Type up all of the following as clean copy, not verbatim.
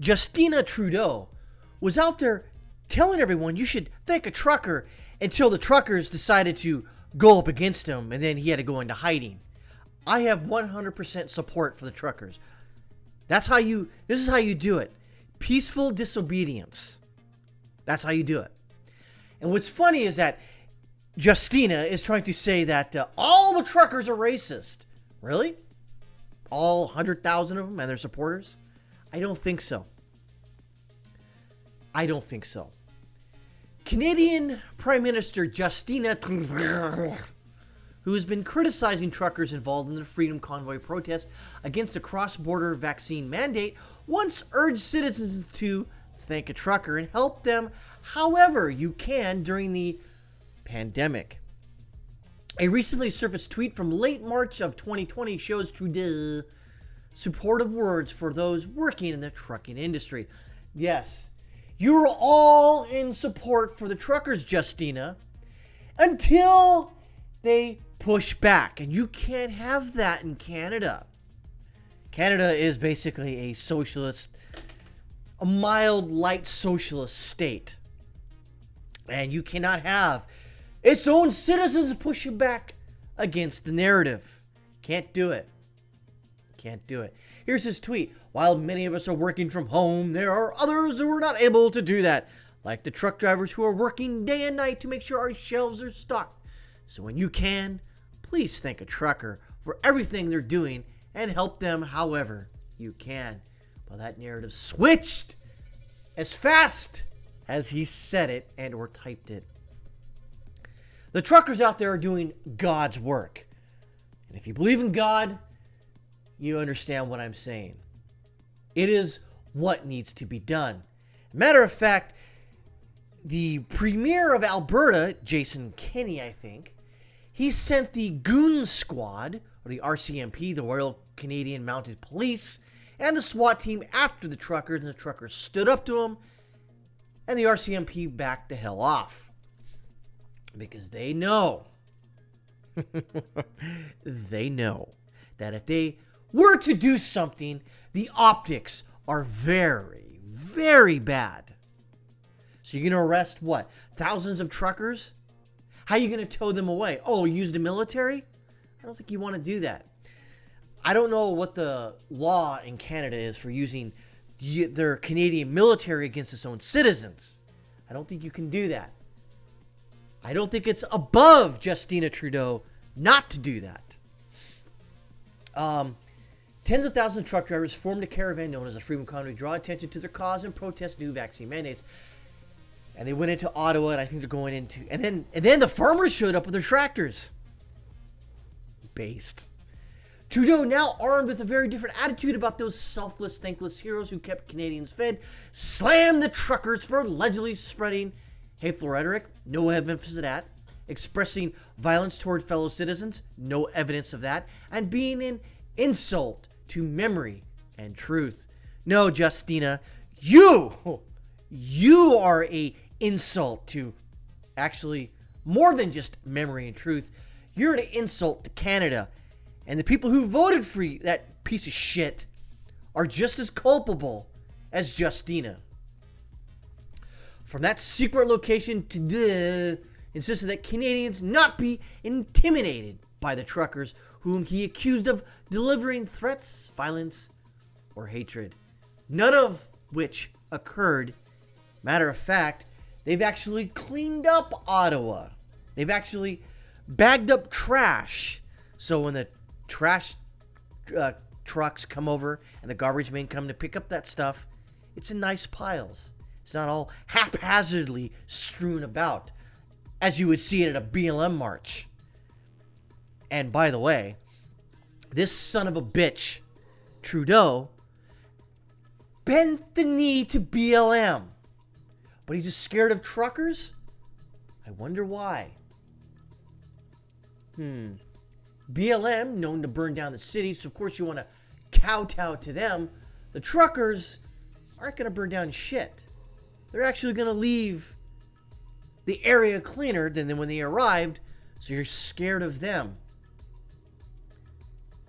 Justina Trudeau was out there telling everyone you should thank a trucker until the truckers decided to go up against him and then he had to go into hiding. I have 100% support for the truckers. This is how you do it. Peaceful disobedience. That's how you do it. And what's funny is that Justina is trying to say that all the truckers are racist. Really? All 100,000 of them and their supporters? I don't think so. Canadian Prime Minister Justina Trudeau, who has been criticizing truckers involved in the Freedom Convoy protest against a cross-border vaccine mandate, once urged citizens to thank a trucker and help them however you can during the pandemic. A recently surfaced tweet from late March of 2020 shows Trudeau supportive words for those working in the trucking industry. Yes, you're all in support for the truckers, Justina, until they push back. And you can't have that in Canada. Canada is basically a socialist, a mild, light socialist state. And you cannot have its own citizens pushing back against the narrative. Can't do it. Here's his tweet. While many of us are working from home, there are others who are not able to do that, like the truck drivers who are working day and night to make sure our shelves are stocked. So when you can, please thank a trucker for everything they're doing and help them however you can. Well, that narrative switched as fast as he said it and or typed it. The truckers out there are doing God's work. And if you believe in God, you understand what I'm saying. It is what needs to be done. Matter of fact, the Premier of Alberta, Jason Kenney, I think, he sent the Goon Squad, or the RCMP, the Royal Canadian Mounted Police, and the SWAT team after the truckers, and the truckers stood up to them, and the RCMP backed the hell off. Because they know, that if they were to do something, the optics are very, very bad. So you're going to arrest what? Thousands of truckers? How are you going to tow them away? Oh, use the military? I don't think you want to do that. I don't know what the law in Canada is for using their Canadian military against its own citizens. I don't think you can do that. I don't think it's above Justina Trudeau not to do that. Tens of thousands of truck drivers formed a caravan known as the Freedom Convoy to draw attention to their cause and protest new vaccine mandates. And they went into Ottawa, and I think they're going into... And then the farmers showed up with their tractors. Based. Trudeau, now armed with a very different attitude about those selfless, thankless heroes who kept Canadians fed, slammed the truckers for allegedly spreading hateful rhetoric, no evidence of that, expressing violence toward fellow citizens, no evidence of that, and being an insult to memory and truth. No, Justina, you are a insult to actually more than just memory and truth. You're an insult to Canada. And the people who voted for that piece of shit are just as culpable as Justina. From that secret location to insisted that Canadians not be intimidated by the truckers whom he accused of delivering threats, violence, or hatred. None of which occurred. Matter of fact, they've actually cleaned up Ottawa. They've actually bagged up trash. So when the trash trucks come over and the garbage men come to pick up that stuff, it's in nice piles. It's not all haphazardly strewn about as you would see it at a BLM march. And by the way, this son of a bitch, Trudeau, bent the knee to BLM. But he's just scared of truckers? I wonder why. BLM, known to burn down the city, so of course you want to kowtow to them. The truckers aren't going to burn down shit. They're actually going to leave the area cleaner than when they arrived, so you're scared of them.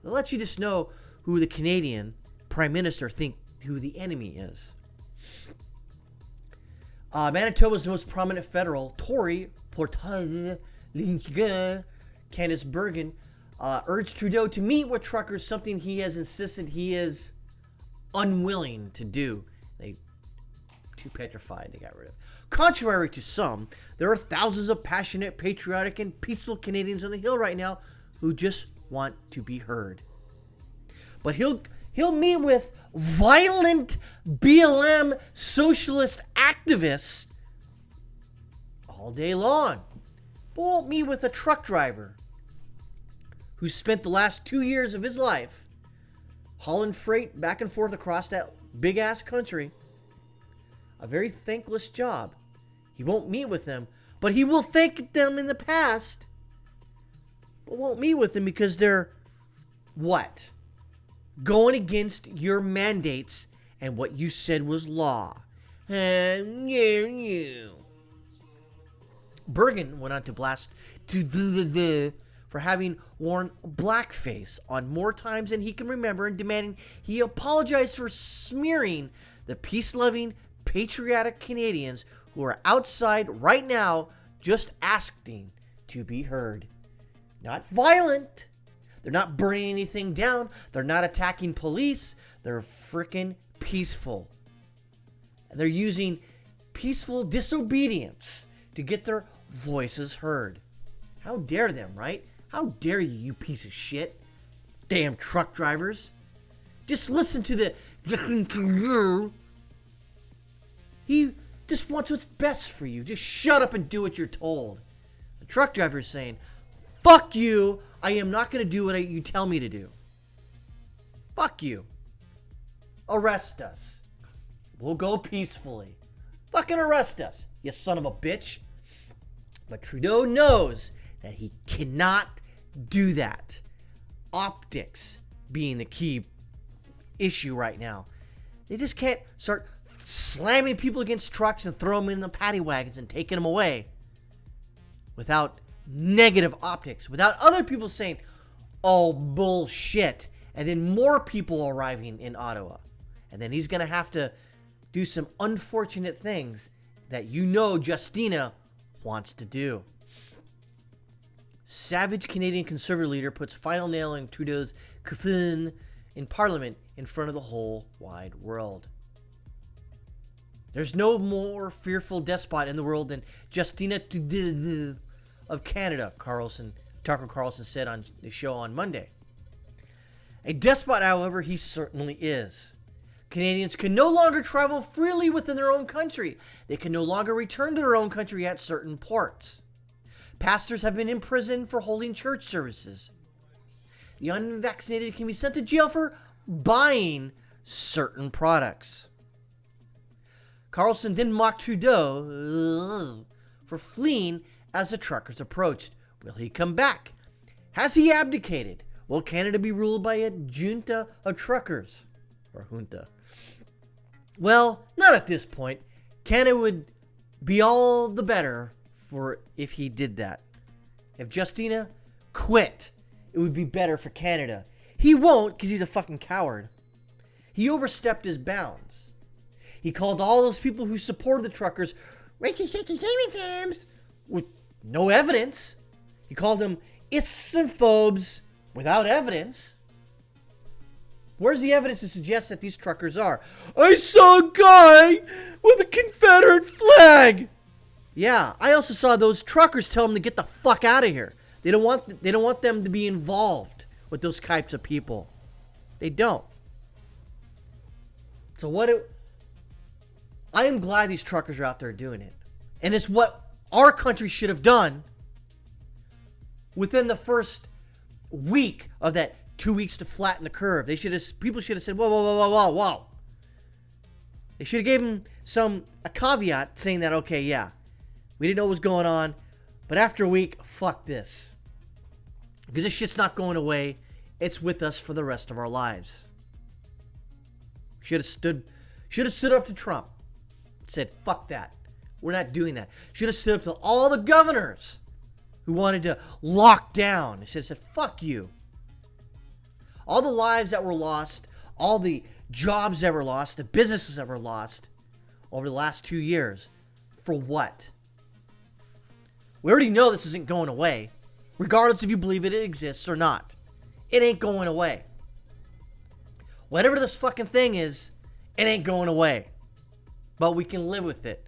They'll let you just know who the Canadian Prime Minister think who the enemy is. Manitoba's most prominent federal Tory, Candice Bergen, urged Trudeau to meet with truckers, something he has insisted he is unwilling to do. They too petrified, they got rid of. Contrary to some, there are thousands of passionate, patriotic, and peaceful Canadians on the Hill right now who just want to be heard. But he'll meet with violent BLM socialist activists all day long. But won't meet with a truck driver who spent the last 2 years of his life hauling freight back and forth across that big-ass country. A very thankless job. He won't meet with them, but he will thank them in the past. But won't meet with them because they're, what? Going against your mandates and what you said was law. And you. Bergen went on to blast for having worn blackface on more times than he can remember and demanding he apologize for smearing the peace-loving, patriotic Canadians who are outside right now just asking to be heard. Not violent. They're not burning anything down. They're not attacking police. They're freaking peaceful. And they're using peaceful disobedience to get their voices heard. How dare them, right? How dare you, you piece of shit. Damn truck drivers. Just listen to the... He just wants what's best for you. Just shut up and do what you're told. The truck driver is saying, fuck you. I am not going to do what you tell me to do. Fuck you. Arrest us. We'll go peacefully. Fucking arrest us, you son of a bitch. But Trudeau knows that he cannot do that. Optics being the key issue right now. They just can't start slamming people against trucks and throw them in the paddy wagons and taking them away without negative optics, without other people saying, oh, bullshit, and then more people arriving in Ottawa. And then he's going to have to do some unfortunate things that Justina wants to do. Savage Canadian Conservative leader puts final nail in Trudeau's coffin in Parliament in front of the whole wide world. There's no more fearful despot in the world than Justina Trudeau of Canada, Tucker Carlson said on the show on Monday. A despot, however, he certainly is. Canadians can no longer travel freely within their own country. They can no longer return to their own country at certain ports. Pastors have been imprisoned for holding church services. The unvaccinated can be sent to jail for buying certain products. Carlson then mocked Trudeau for fleeing as the truckers approached. Will he come back? Has he abdicated? Will Canada be ruled by a junta of truckers? Or junta? Well, not at this point. Canada would be all the better for if he did that. If Justina quit, it would be better for Canada. He won't because he's a fucking coward. He overstepped his bounds. He called all those people who supported the truckers racist extremists with no evidence. He called them islamophobes without evidence. Where's the evidence to suggest that these truckers are? I saw a guy with a Confederate flag. Yeah, I also saw those truckers tell them to get the fuck out of here. They don't want them to be involved with those types of people. They don't. So I am glad these truckers are out there doing it. And it's what our country should have done within the first week of that 2 weeks to flatten the curve. People should have said, whoa. They should have given a caveat saying that, okay, yeah, we didn't know what was going on, but after a week, fuck this. Because this shit's not going away. It's with us for the rest of our lives. Should have stood up to Trump. Said, fuck that. We're not doing that. Should have stood up to all the governors who wanted to lock down. Should have said, fuck you. All the lives that were lost, all the jobs that were lost, the businesses that were lost, over the last 2 years. For what? We already know this isn't going away, regardless if you believe it exists or not. It ain't going away. Whatever this fucking thing is, it ain't going away. But we can live with it.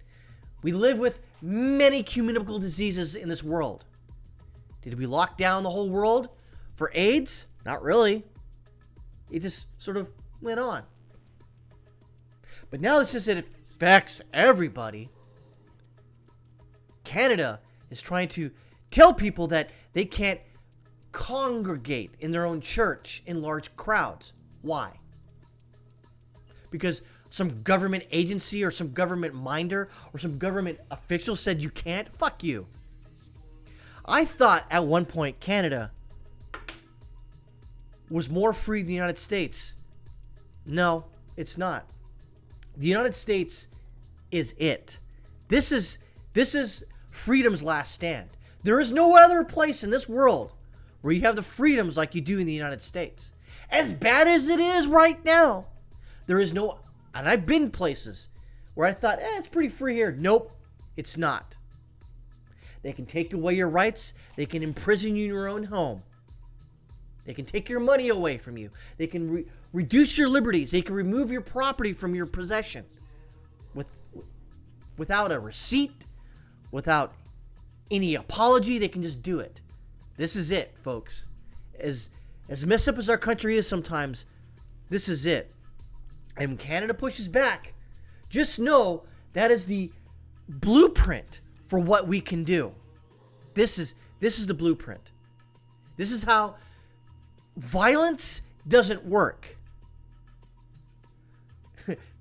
We live with many communicable diseases in this world. Did we lock down the whole world for AIDS? Not really. It just sort of went on. But now it's just that it affects everybody. Canada is trying to tell people that they can't congregate in their own church in large crowds. Why? Because some government agency or some government minder or some government official said you can't? Fuck you. I thought at one point Canada was more free than the United States. No, it's not. The United States is it. This is freedom's last stand. There is no other place in this world where you have the freedoms like you do in the United States. As bad as it is right now, there is no, and I've been places where I thought, it's pretty free here. Nope, it's not. They can take away your rights. They can imprison you in your own home. They can take your money away from you. They can reduce your liberties. They can remove your property from your possession without a receipt, without any apology. They can just do it. This is it, folks. As messed up as our country is sometimes, this is it. And when Canada pushes back, just know that is the blueprint for what we can do. This is the blueprint. This is how violence doesn't work.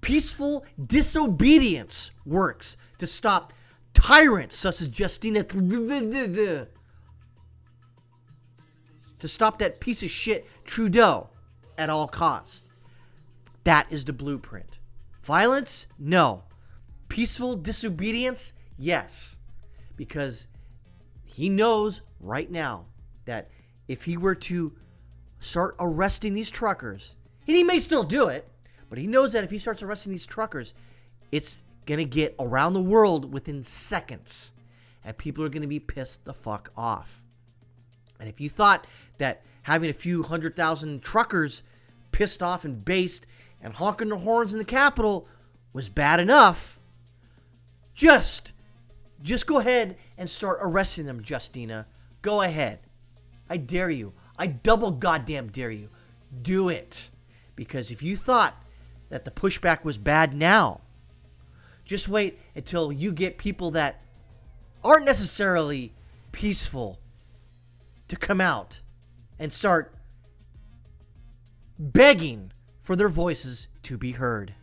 Peaceful disobedience works to stop tyrants such as Justina, to stop that piece of shit Trudeau at all costs. That is the blueprint. Violence? No. Peaceful disobedience? Yes. Because he knows right now that if he were to start arresting these truckers, and he may still do it, but he knows that if he starts arresting these truckers, it's going to get around the world within seconds. And people are going to be pissed the fuck off. And if you thought that having a few 100,000 truckers pissed off and based and honking their horns in the Capitol was bad enough, just go ahead and start arresting them, Justina. Go ahead. I dare you. I double goddamn dare you. Do it. Because if you thought that the pushback was bad now, just wait until you get people that aren't necessarily peaceful to come out and start begging for their voices to be heard.